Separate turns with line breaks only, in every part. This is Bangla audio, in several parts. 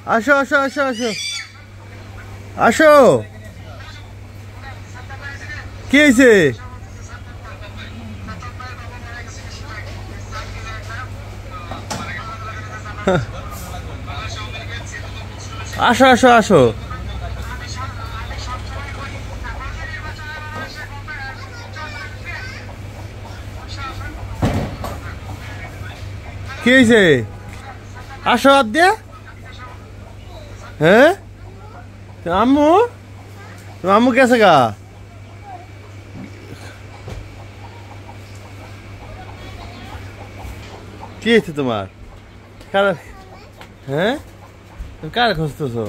আসো আসো আসো আসো আসো কি হয়েছে আসো আসো আসো কি হয়েছে আসো আদ্যা হ্যাঁ আম্মু আম্মু কেসে গা কি হয়েছে তোমার কার হ্যাঁ তুমি কার খুঁজতেছো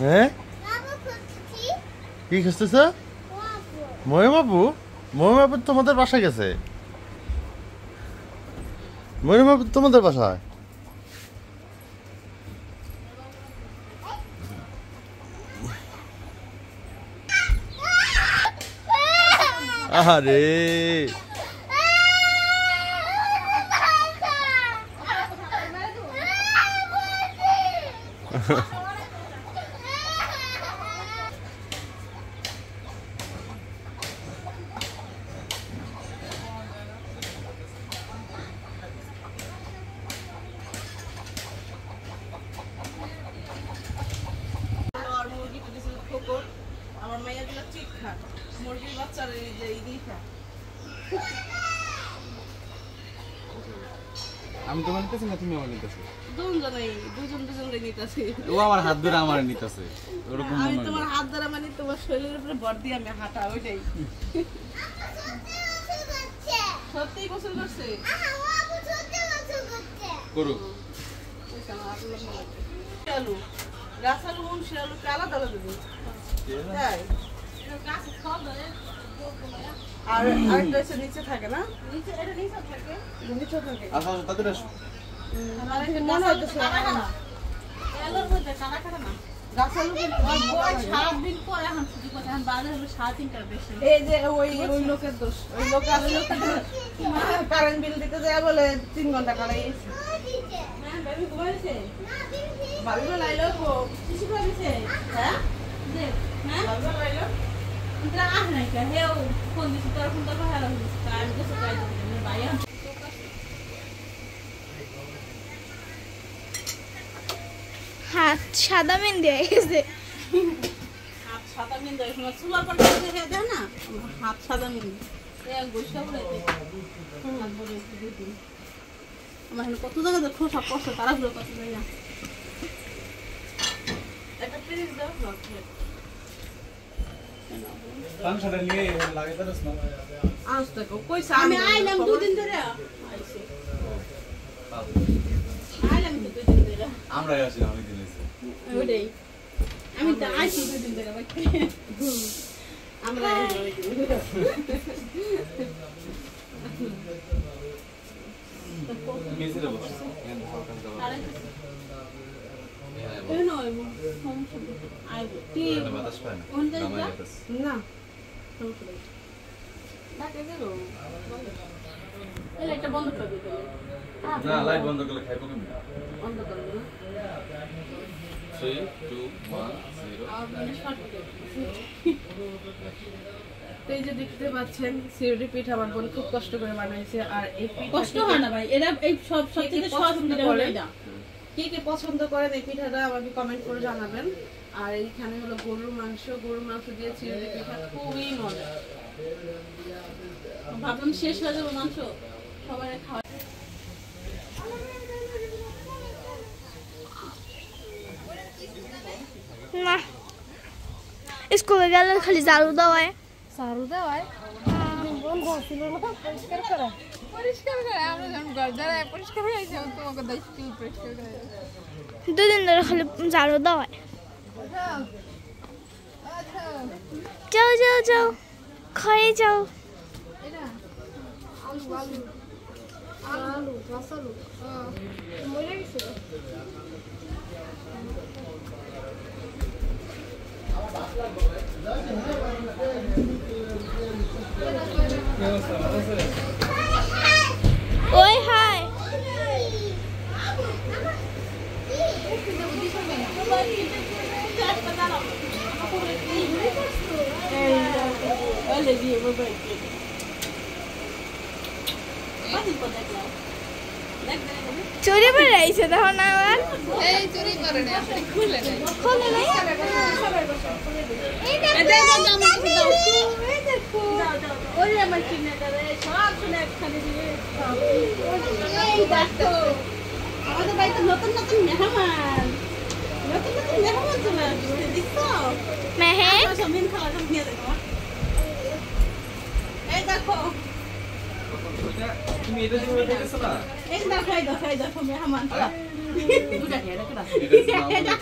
হ্যাঁ কি খুঁজতেছো মহিম বাবু তোমাদের বাসায় গেছে মহিম বাবু তোমাদের বাসায় আরে
আমার মাইয়া দিলা ঠিক খা মুরগির বাচ্চার এই যে ইদি খা
আমি তোমার নিতেছি না তুমি আমার নিতেছো
দুজন নিতেছি
ও আমার হাত ধরে আমার নিতেছে ওরকম
আমি তোমার হাত ধরে মানে তোমার শরীরের উপরে ভর দিয়ে আমি হাঁটা ওইটাই সত্যি গোসল করছে
করো
আলু গাছ আলু মুন্সি আলু আলাদা আলাদা দিবি তাই আর আরেকটা এসে নিচে থাকে না নিচে থাকে
আচ্ছা তাদের আসো
মনে হইতেছে না এলোর মধ্যে কাটা কাটা না গাছ আলু সারাদিন পরে এখন ছুটি করে এখন বাজার হলো 3:30টার বেশি এই যে ওই লোকের দোষ ওই লোক আর লোকের কারেন্ট বিল দিতে যায় বলে 3 ঘন্টা কাটাই গেছে হ্যাঁ বেবি ঘুমাইছে ভাবি লাইলো কিছু করেছে হ্যাঁ দেখ হ্যাঁ ভাবি লাইলো ইন্দ্রা আহ নাই কা হেও ফোন দিছি তোর ফোন তো ভালো হইছে আমি তো সকাই দিই ভাইয়া
হাত সাদা মেহেন্দি হয়ে গেছে
হাত সাদা মেহেন্দি হয়ে গেছে চুলার পর দেখে দেয় না হাত সাদা মেহেন্দি এক গোসা বলে দে হাত বলে দিই আমার কত জায়গা দেখো সব কষ্ট তারা গুলো কত জায়গা একটা প্লিজ দাও ব্লক
পাংশাটা নিয়ে লাগে তারস না
আজ তো কইছে আমি আইলাম 2 দিন ধরে আইছে আইলাম তো 2 দিন ধরে
আমরা আসি আমি দিলেছি
ওইটাই আমি তো আইছি 2 দিন ধরে বাইতে আমরা
মেসে দেব এন্ড ফালকান দাও
এই নয় সমস্যা আইবো কি
বাতাস পায় না
কোন জায়গা
নামাই বাতাস
না সমস্যা ডাকে দিল এই লাইটটা বন্ধ করে দিতে
না লাইট বন্ধ করলে খাইবো কেমন
বন্ধ করে দিল
3 2 1 0
আপনি শর্ট এই যে দেখতে পাচ্ছেন সিউরি পিঠা আমার বোন খুব কষ্ট করে বানাইছে আর এই পিঠা কষ্ট হয় না ভাই এরা এই সব সবচেয়ে সহজ পিঠা হলো এটা কে কে পছন্দ করেন এই পিঠাটা আমাকে কমেন্ট করে জানাবেন আর এইখানে হলো গরুর মাংস দিয়ে চিড়ে পিঠা খুবই মজা ভাবলাম শেষ হয়ে যাবে মাংস সবাই খাওয়া
না স্কুলে গেলে খালি ঝাড়ু দেওয়ায়
বন্ধ ছিল না পরিষ্কার করে আমরা যখন ঘর দ্বারা পরিষ্কার হয়ে যাও তোমাকে দায়িত্ব পরিষ্কার করে
2 দিন ধরে খালি ঝাড়ু দেওয়ায় যাও যাও যাও খেয়ে যাও
আলু গাছালু মরে গেছে
ওই হাই চুরি পরে আইছে দেখো না আবার
এই চুরি করে না খুলে নেই
খোলে নাই এই দেখো ওই আমার কিনে দাদা সব শুনে একখানে দিয়ে এই দেখো আমাদের বাড়িতে নতুন নতুন মেহমান চলে আসছে দেখছো মেহে সমিন খাওয়া দাওয়া নিয়ে দেখো এই দেখো
তুমি এটা যেভাবে দেখেছো না
এই দেখো মেহমান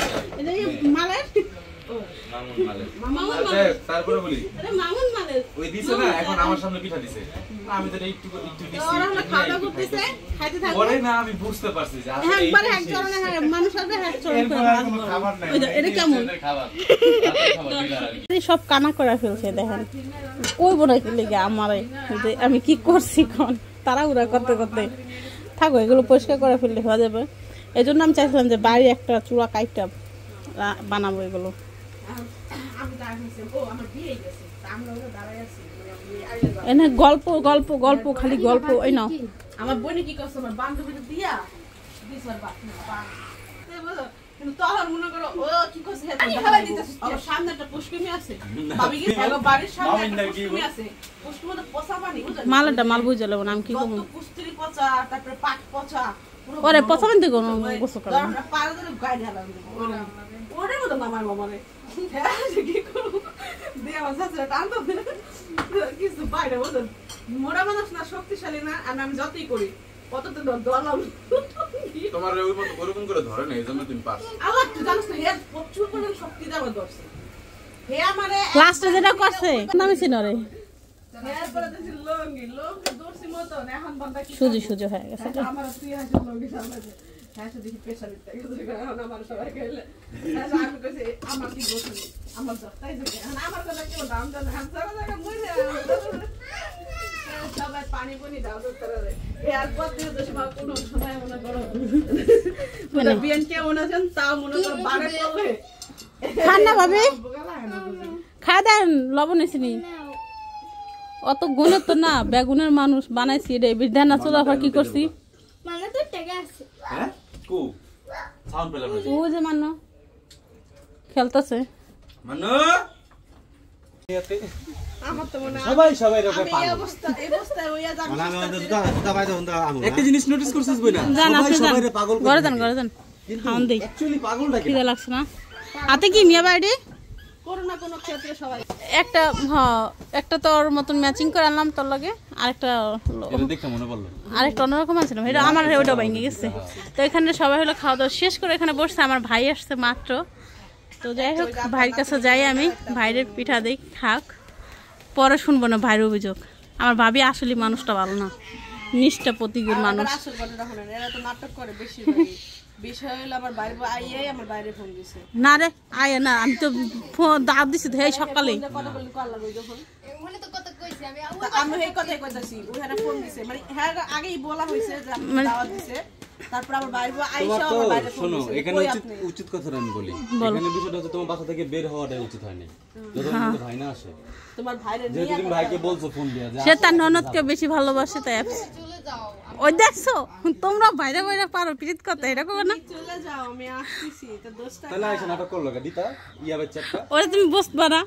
এটা মালের
মামুন মালের তারপরে বলি
মামুন মালের
ওই দিছে না এখন আমার সামনে পিঠা দিছে আমি তো একটু দিছি
ওরা হলো খাওয়া দাওয়া করতেছে খাইতে থাকবে
পরে না আমি বুঝতে পারছি যে আসলে
একবারে এক ধরনের মানুষ আসবে এক ধরনের
খাবার নাই
এটা কেমন
খাবার
এই সব কানা করে ফেলছে দেখেন ওই বোনা কি লেগে আমারে আমি কি করছি কোন তারা উড়া করতে করতে থাকো এগুলো পরিষ্কার করে ফেললে হয়ে যাবে এই জন্য আমি চাইছিলাম যে বাড়ি একটা চূড়া কাইটা বানাবো এগুলো এনে গল্প গল্প গল্প খালি গল্প এই নাও আমার বোনে কি করছে আমার বান্ধবীকে দিয়া দিছার বাপ কিন্তু তখন মনে করো ও কি করছে আমার সামনে একটা পুষ্কিমি আছে ভাবি কি হলো বাড়ির সামনে একটা পুষ্কিমি আছে পুষ্কির মধ্যে পচা পানি বুঝছো মালটা মাল বুঝে লব নাম কি কম পুষ্টির পচা তারপরে পাট পচা ওরে পচা পানি দেখো গোসল করে পাড়া ধরে গায় ঢালাম ওরে মতো আমার মামারে কি করব দিয়ে আমার সাথে টানতো কিছু বাইরে বল মোড়া মানুষ না শক্তিশালী না আর আমি যতই করি কত তো দলাম
তোমার ওই মত ওরকম করে ধরে না এইজন্য তুমি পাস
আবার তুই জানিস না হে প্রচুর পরিমাণ শক্তি দেওয়া দরছে হে আমারে লাস্টে যেটা করছে নামে সিনরে হেয়ার পরে দিছি লঙ্গি দর্শি মত এখন বান্দা কি সুজি হয়ে গেছে আমার তুই হাসি লঙ্গি সামনে হ্যাঁ তো দেখি পেশা দিতে এখন আমার সবাই কইলে আমি কইছি আমার কি গোছল আমার তাই দেখে আমার কথা কি দাম জানা হাম সারা জায়গা মইলে সবাই পানি পানি দাও তো করে এর পর দিয়ে তো সব কোন সময় মনে করো মানে বিয়ান কে মনে আছেন তাও মনে করো বারে পড়লে খান না ভাবি খা দেন লবণ এসেনি অত গুণের তো না বেগুনের মানুষ বানাইছি রে বিধান না চলা কি করছি
মানে তো টেকে আছে
হ্যাঁ কো সাউন্ড পেলাম না
ও যে মানো খেলতেছে
মানো
আমার তো মনে
সবাই রকম পাগল
এই অবস্থায় ওইয়া যাবে
মানে আমি আমাদের দুটা বাইরে হন্দা আমু একটা জিনিস নোটিস করছিস বই না
জান আপনি জান
সবাই পাগল
ঘরে যান খাওন দেই
অ্যাকচুয়ালি পাগলটা কি
খিদে লাগছে না আতে কি মিয়া বাইরে করোনা কোন ক্ষেত্রে সবাই একটা একটা তোর মতন ম্যাচিং করে আনলাম তোর লাগে আরেকটা
এটা দেখে মনে পড়লো
আরেকটা অন্যরকম আছে এটা আমার ওইটা ভেঙে গেছে তো এখানে সবাই হলো খাওয়া দাওয়া শেষ করে এখানে বসছে আমার ভাই আসছে মাত্র তো যাই হোক ভাইয়ের কাছে যাই আমি ভাইয়ের পিঠা দিই খাক পরে শুনবো না ভাইয়ের অভিযোগ আমার ভাবি আসলে মানুষটা ভালো না নিষ্ঠা প্রতিগুণ মানুষ না রে আয় না আমি তো ফোন দাঁত দিছি তো সকালে
ওখানে তো কত কইছি
আমি এই কথাই কইতাছি ওখানে ফোন দিছে মানে হ্যাঁ আগেই বলা হইছে যে আপনি দাওয়াত দিছে তারপর আমার বাইরে আইসা আমার বাইরে ফোন
শোনো
দিছে
এখানে উচিত কথা আমি বলি এখানে বিষয়টা হচ্ছে তোমার বাসা থেকে বের হওয়াটা উচিত হয়নি যখন তোমার ভাই না আসে
তোমার ভাইরে
যেহেতু তুমি ভাইকে বলছো ফোন দিয়া যে
সে তার ননদকে বেশি ভালোবাসে তাই
চলে যাও
ওই দেখছো তোমরা বাইরে বাইরে পারো প্রীত কথা এরকম না
চলে যাও আমি আসতেছি তো দোস্তা
তাহলে আইসা নাটক করলো দিতা ইয়া বাচ্চাটা
ওরা তুমি বুঝবা না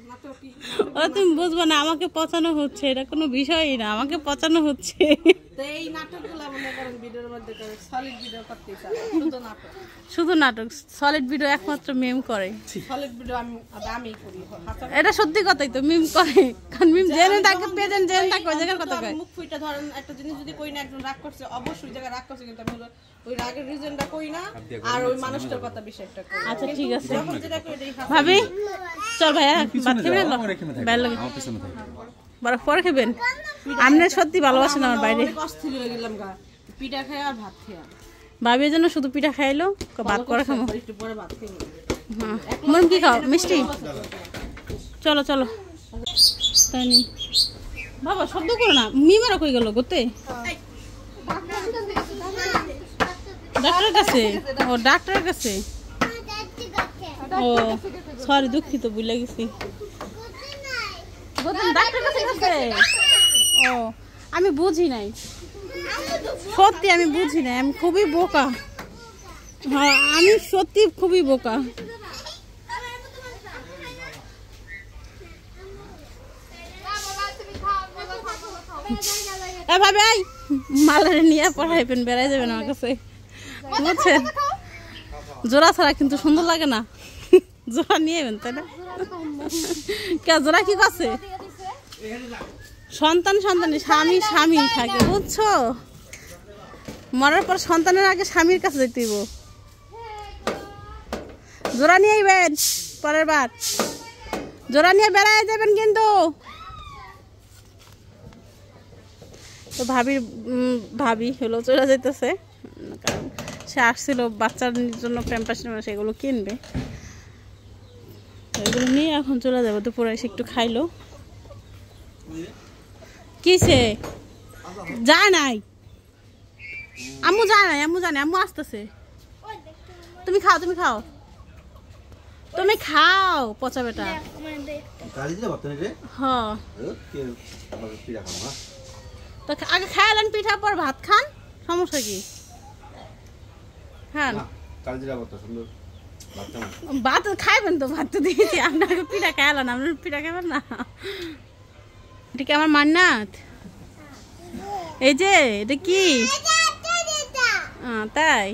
নাটকি
ওরা তুমি বুঝবা না আমাকে পচানো হচ্ছে এটা কোনো বিষয়ই না আমাকে পচানো হচ্ছে
তো এই নাটকগুলো মনে করেন ভিডিওর মধ্যে করে সলিড ভিডিও করতে চাই শুধু নাটক
সলিড ভিডিও একমাত্র মিম করে
সলিড ভিডিও আমি করি
এটা সত্যি কথাই তো মিম করে কারণ মিম জেনে তাকে পেজেন জেনে তাকে ওই জায়গার কথা কয়
মুখ ফুইটা ধরেন একটা জিনিস যদি কই না একজন রাগ করছে অবশ্যই জায়গা রাগ করছে কিন্তু আমি ওই রাগের রিজনটা কই না আর ওই মানুষটার কথা বিষয়টা কই
আচ্ছা ঠিক আছে
যখন যেটা কই দেই
ভাবি চল ভাইয়া ভাত খেবে না ভালো লাগে
আমার পিছনে থাকে
বড় পরে খাবেন আপনি সত্যি ভালোবাসেন আমার বাইরে
অনেক অস্থির হয়ে গেলাম গা পিঠা খাই আর ভাত খাই
ভাবির জন্য শুধু পিঠা খাইলো ভাত করে খাবো
একটু পরে ভাত খাই
হ্যাঁ মন কি খাও মিষ্টি চলো চলো তাই নি বাবা শব্দ করো না মিমারা কই গেল গোতে ডাক্তারের কাছে ও ডাক্তারের কাছে
ডাক্তার কাছে গেছে
সরি দুঃখিত ভুলে গেছি ডাক্তার কাছে গেছে ও আমি বুঝি নাই সত্যি আমি বুঝি নাই আমি খুবই বোকা হ্যাঁ আমি সত্যি খুবই বোকা ভাবে মালারে নিয়ে পড়াইবেন বেড়াই যাবেন আমার কাছে বুঝছেন জোড়া ছাড়া কিন্তু সুন্দর লাগে না জোড়া নিয়ে তাই না কে জোড়া কি করছে সন্তান স্বামী স্বামী থাকে বুঝছো মরার পর সন্তানের আগে স্বামীর কাছে যেতে হইব জোড়া নিয়ে আইবেন পরের বার জোড়া নিয়ে বেড়াই যাবেন কিন্তু তো ভাবি হলো চলে যেতেছে কারণ সে আসছিল বাচ্চার জন্য প্যাম্পাস সেগুলো কিনবে এগুলো নিয়ে এখন চলে যাবো দুপুরে এসে একটু খাইলো কিসে যায় নাই আম্মু যায় নাই আম্মু জানে আম্মু আসতেছে তুমি খাও পচা বেটা হ্যাঁ তো আগে খাইলেন পিঠা পর ভাত খান সমস্যা কি হ্যাঁ ভাত খাইবেন তো ভাত তো দিয়েছি আপনাকে পিঠা খাইলেন আপনার পিঠা খাবেন না এটা কি আমার মান্নাত এই যে এটা কি তাই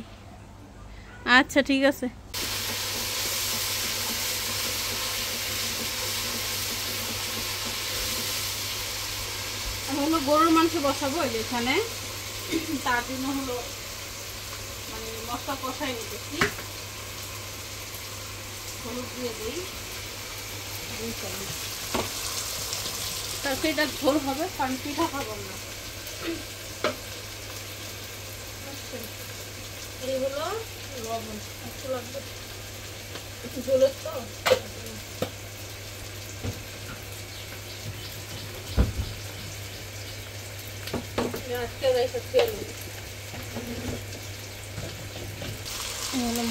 আচ্ছা ঠিক আছে হলো গরুর মাংস বসাবো এখানে তার জন্য হলো মানে মশলা কষাই নিতেছি হলুদ দিয়ে দিই তারপরে এটা ঝোল হবে কারণ পিঠা খাবো না এই হলো লবণ একটু লাগবে ঝোলের তো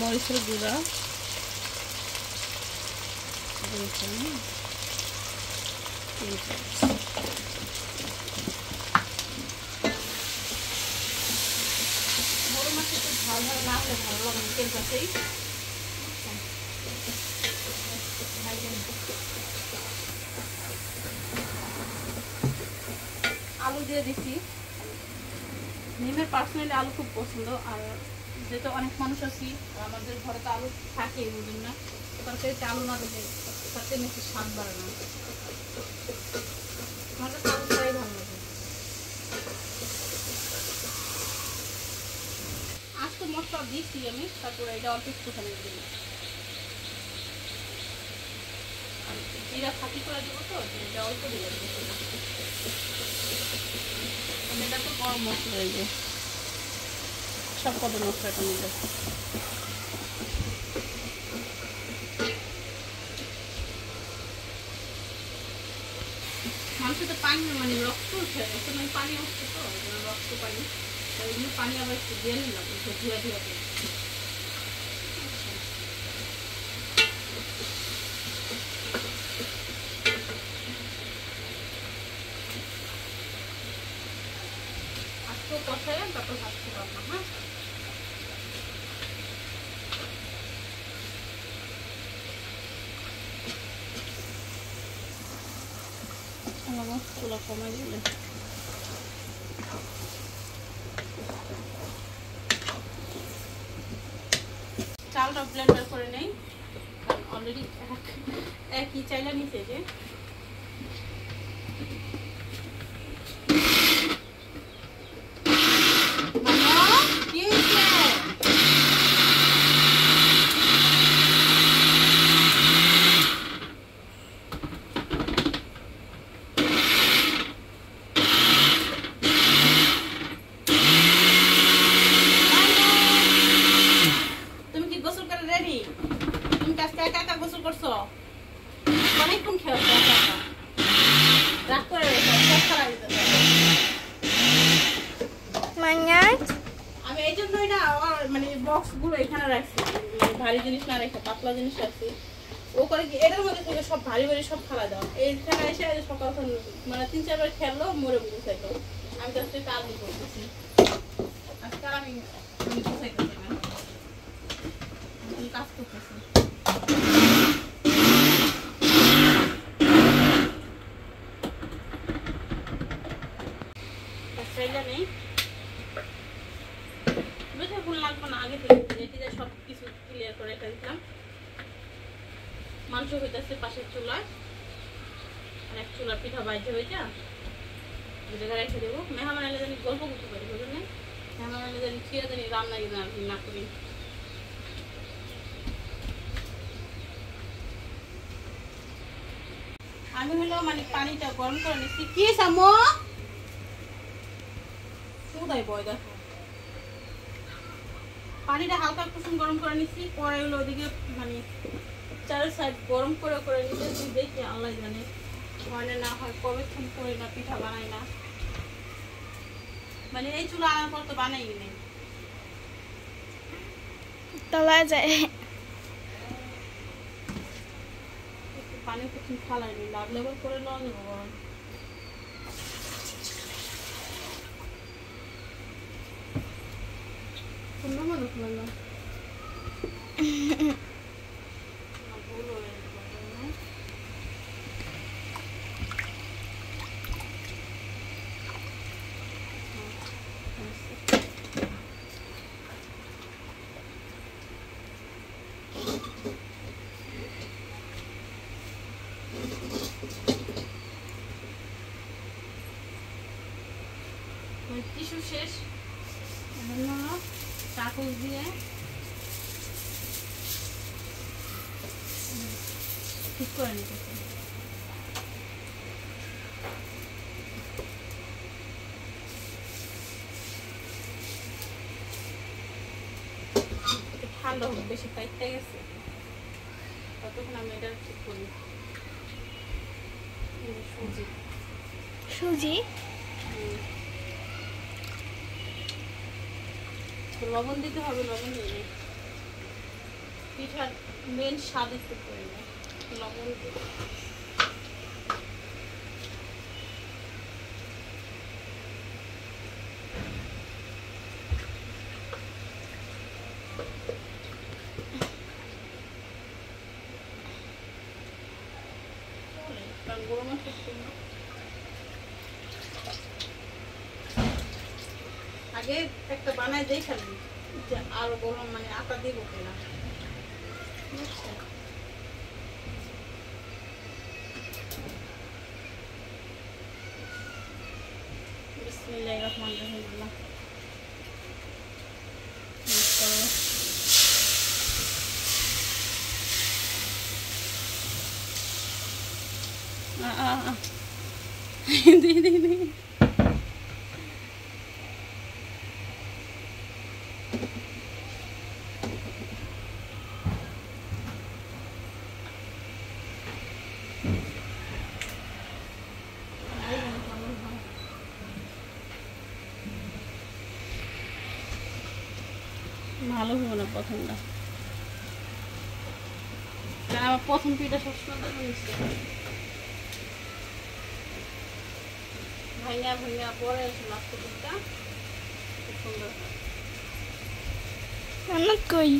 মরিচের গুঁড়া বড় মাছ একটু ঝাল ঝাল না হলে ভালো লাগে মুখের কাছেই আলু দিয়ে দিচ্ছি নিমের পার্সোনালি আলু খুব পছন্দ আর যেহেতু অনেক মানুষ আছি আমাদের ঘরে তো আলু থাকেই বুঝুন না তরকারিতে আলু না দিলে তাতে বেশি স্বাদ বাড়ে না আমার কাছে আলু ছাড়াই ভালো লাগে আজ তো মশলা দিচ্ছি আমি তারপরে এটা অল্প একটুখানি দিই জিরা ফাঁকি করে দেবো তো এটা অল্প দিয়ে দেবো এটা তো গরম মশলা এই যে সব কত মশলাটা নিয়ে মাংসে তো পানি মানে রক্ত উঠে এখন পানি উঠছে তো রক্ত পানি এমনি পানি আবার একটু দিয়ে নিলাম ধুয়ে ধুয়ে আজকেও কষাই তারপর ভাত খেলাম না হ্যাঁ চুলা কমাই দিলে চালটা ব্লেন্ডার করে নেই অলরেডি একই চাইলা নিচে যে অনেকক্ষণ খেয়ে রাগ করে মানে বক্সগুলো এখানে রাখছি, ভারী জিনিস না রেখে পাতলা জিনিস রাখছি। ও করে কি এটার মধ্যে থেকে সব ভারী ভারী সব খেলা দাও, এইখানে এসে সকাল মানে 3-4 বার খেললো, মরে গুছাইতো। আমি তো আজকে কাজ করতেছি, আজকাল আমি গুছাইতেছি না, কাজ করতেছি। নেই বেশি ভুল লাগবে না, আগে থেকে এটিতে সব কিছু ক্লিয়ার করে রেখে দিলাম। মাংস হইতেছে পাশের চুলায়, আর এক চুলার পিঠা বাইজে হইতে ওই জায়গায় রেখে দেবো। মেহমান এলে জানি গল্প করতে পারি, বুঝলেন? মেহমান এলে জানি খেয়ে জানি রান্না না করি। আমি হলো মানে পানিটা গরম করে নিচ্ছি। কি সামো কোথায় বয় দেখো, পানিটা হালকা কুসুম গরম করে নিচ্ছি। পরে হলো ওদিকে মানে চার সাইড গরম করে করে নিতেছি। দেখি আল্লাহ জানে হয় না হয়, কবেক্ষণ করি না পিঠা বানাই না, মানে এই চুলা আনার পর তো বানাই নেই,
তলা যায়।
পানি কুসুম ফালাইনি, লাভ লেবার করে লওয়া যাবো গরম। টিস্যু শেষ, চাকুল দিয়ে ঠিক করে নিতেছি। ঠান্ডা হোক, বেশি টাইটটা গেছে ততক্ষণ আমি এটা ঠিক করি। সুজি
সুজি
লবণ দিতে হবে, লবণ দিয়ে পিঠার মেন স্বাদ একটু করে নেয় লবণ দিয়ে। গরম আগে একটা বানায় দেই খালি যে আরো গরম মানে আটা দিব কিনা। বিসমিল্লাহির রহমানির রহিম। ভালো হবে না প্রথমটা, আমার প্রথম পিঠা সবসময় ভাইয়া ভাইয়া পরে এসে লাস্ট পিঠটা খুব সুন্দর
অনেক কই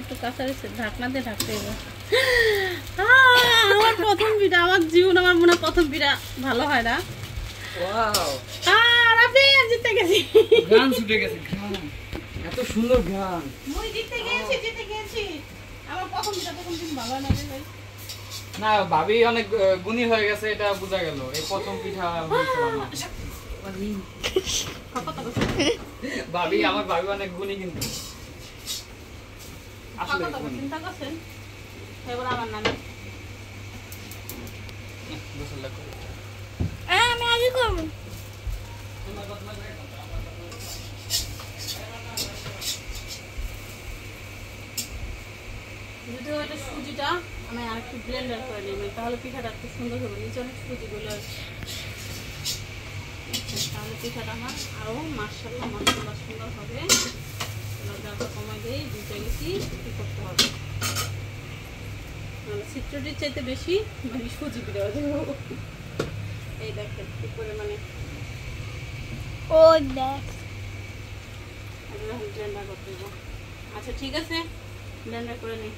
একটু কাঁচা রয়েছে, ঢাকনা দিয়ে ঢাকতে হবে। আমার প্রথম পিঠা, আমার জীবন আমার মনে প্রথম পিঠা ভালো হয় না। আর আপনি জিতে গেছি,
গান ছুটে গেছে, এত সুন্দর গান।
মই জিতে গেছি। আমার প্রথম পিঠা প্রথম দিন ভালো হয় না রে ভাই।
না ভাবি অনেক গুণী হয়ে গেছে, এটা বোঝা গেল। এই প্রথম পিঠা ভাবি, আমার ভাবি অনেক গুণী কিন্তু আসলে
চিন্তা করছেন এবার আমার নামে
আমি আগে করবো।
যদি ওইটা সুজিটা আমি আরেকটু ব্লেন্ডার করে নিই তাহলে পিঠাটা একটু সুন্দর হবে, নিচে অনেক সুজিগুলো আছে। তাহলে পিঠাটা আমার আরও মাশাআল্লাহ সুন্দর হবে। জালটা কমাই দিই, দুটো গেছি কী করতে হবে, সিট্রোটির চাইতে বেশি মানে সুজি দেওয়া দেবো। এই দেখেন কি করে মানে ব্লেন্ডার করতে দেবো। আচ্ছা ঠিক আছে, ব্লেন্ডার করে নিই।